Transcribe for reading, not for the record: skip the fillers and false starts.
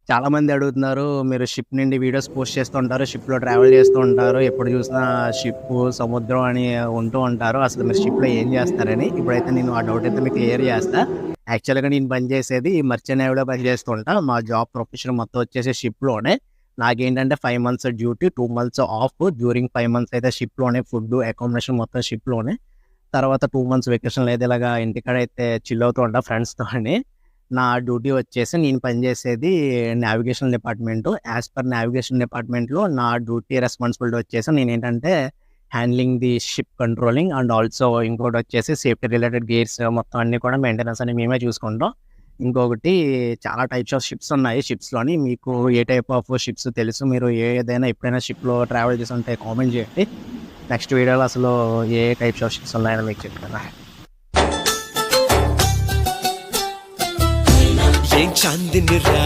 చాలా మంది అడుగుతున్నారు. మీరు షిప్ నుండి వీడియోస్ పోస్ట్ చేస్తూ ఉంటారు. షిప్‌లో ట్రావెల్ చేస్తూ ఉంటారు. ఎప్పుడు చూసినా షిప్పు, సముద్రం అని ఉంటూ ఉంటారు. అసలు మీరు షిప్‌లో ఏం చేస్తారని. ఇప్పుడైతే నేను ఆ డౌట్ అయితే మీకు క్లియర్ చేస్తా. యాక్చువల్‌గా నేను పనిచేసేది మర్చెంట్ నేవీలో పనిచేస్తూ ఉంటా. మా జాబ్ ప్రొఫెషన్ మొత్తం వచ్చేసి షిప్‌లోనే. నాకేంటంటే 5 months duty, 2 months of. During 5 months అయితే షిప్‌లోనే ఫుడ్డు, అకామిడేషన్ మొత్తం షిప్‌లోనే. తర్వాత 2 మంత్స్ వెకేషన్ లేదు ఇలాగా ఇంటికాడైతే చిల్ అవుతూ ఉంటా ఫ్రెండ్స్‌తోని. నా డ్యూటీ వచ్చేసి నేను పనిచేసేది navigation department. As per navigation డిపార్ట్మెంట్‌లో నా డ్యూటీ రెస్పాన్సిబిలిటీ వచ్చేసి నేనేంటంటే handling the ship controlling and also ఇంకోటొచ్చేసి సేఫ్టీ రిలేటెడ్ గేర్స్ మొత్తం అన్నీ కూడా మెయింటెనెన్స్ అన్ని మేమే చూసుకుంటాం. ఇంకొకటి చాలా టైప్స్ ఆఫ్ షిప్స్ ఉన్నాయి షిప్స్‌లోని. మీకు ఏ టైప్ ఆఫ్ షిప్స్ తెలుసు? మీరు ఏదైనా ఎప్పుడైనా షిప్‌లో ట్రావెల్ చేసుంటే కామెంట్ చేయండి. నెక్స్ట్ వీడియోలో అసలు ఏ టైప్స్ ఆఫ్ షిప్స్ ఉన్నాయని మీకు చెప్తాను. ఏం చాందిని రా